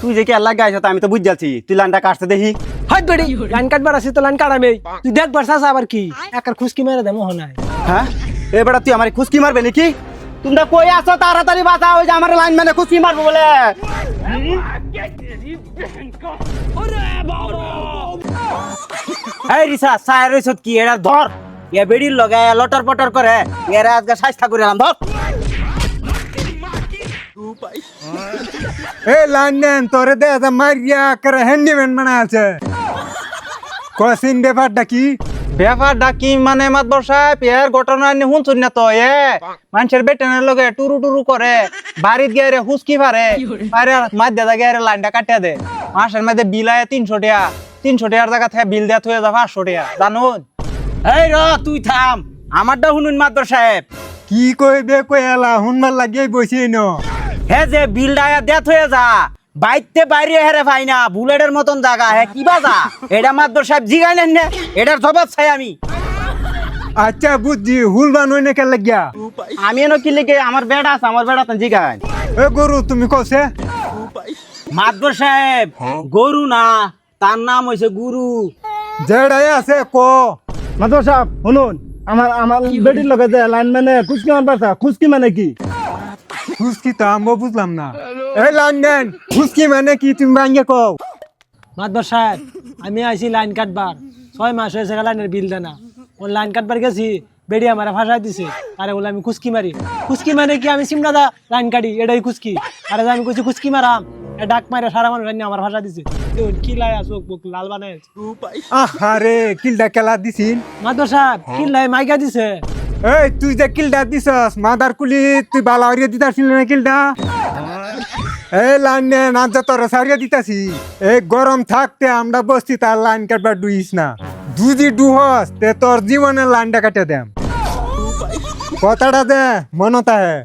তুই যে কি আল্লাহ গাইছ আমি তো বুঝ যাচ্ছি তুই লাইনটা কাটতে দেখি হাত বেড়ি লাইন কাটবার আছে তো লাইন কাটামে তুই দেখবার চাচা আবার কি একার খুশকি মেরে দে মোহ নাই হ্যাঁ এবারে তুই আমার খুশকি মারবে নাকি তোমরা কই আছো তাড়াতাড়ি বাঁচা ওই যে আমার লাইন মানে খুশকি মারবো বলে এই রিসা সায়ের রইছত কি এরা ধর এ বেড়ির লগে লটর পটর করে এরা আজকে সাইস্তা করে এলাম ধর এ লাইন তোরে দে মারিয়া করে হ্যান্ডিম্যান বানা আছে কসিন ব্যাপারটা কি ব্যাপারটা কি মানে মাতবর সাহেব এর ঘটনা নিয়ে শুনছুন না তো মানুষের বেটেনের লগে টুরু টুরু করে বাড়িত গিয়ে রে হুসকি পারে পারে মাছ দাদা গিয়ে লাইনটা কাটিয়ে দে মাসের মধ্যে বিল আয় 300 টাকা 300 টাকার জায়গা থেকে বিল দেওয়া হয়ে যাবে 500 টাকা জানুন এই র তুই থাম আমারটা শুনুন মাদ্র সাহেব কি কইবে কইলা হুনমার লাগিয়ে বসি ন হে যে বিলটা দেত হয়ে যা বাইতে বাইরে হেরে ভাই না বুলেটের মতন জায়গা হে কি বাজা এটা মাদ্র সাহেব জিগাই নেন না এটার জবাব চাই আমি আচ্ছা বুঝছি হুল বানুই না কেন লাগিয়া আমি এনো কি লিখে আমার বেড়া আছে আমার বেড়া তো জিগাই এ গরু তুমি কছে মাদ্র সাহেব গরু না তার নাম হইছে গুরু যেড়াই আছে ক মাধব সাহেব শুনুন আমার বেটির লগে যে লাইন মানে খুশকি মারবা খুশকি মানে কি খুশকি তো আমি বুঝলাম না এই লাইন খুশকি মানে কি তুমি ভাঙ্গে কও মাতবার সাহেব আমি আইছি লাইন কাটবার 6 মাস হয়েছে লাইনের বিল দেনা ওই লাইন কাটবার গেছি বেড়ি আমার ভাষায় দিছে আরে বলে আমি খুশকি মারি খুশকি মানে কি আমি সিমরাদা লাইন কাটি এটাই খুশকি আরে আমি কইছি খুশকি মারাম এ ডাক মারে সারা মানুষ আমার ভাষা দিছে কি লাই আসুক বুক লাল বানায় আহারে কিলটা কেলা দিছিন মাতবার সাহেব কি লাই মাইকা দিছে এই তুই যে কিলটা দিছস মাদার কুলি তুই বালা হরিয়া দিতাছিলি না কিলটা এই লাইন না তোর সারিয়া দিতাছি এই গরম থাকতে আমরা বসছি তার লাইন কাটবার ডুইস না দুজি ডুহস তে তোর জীবনের লাইনটা কাটে দেম কথাটা দে মনতা হে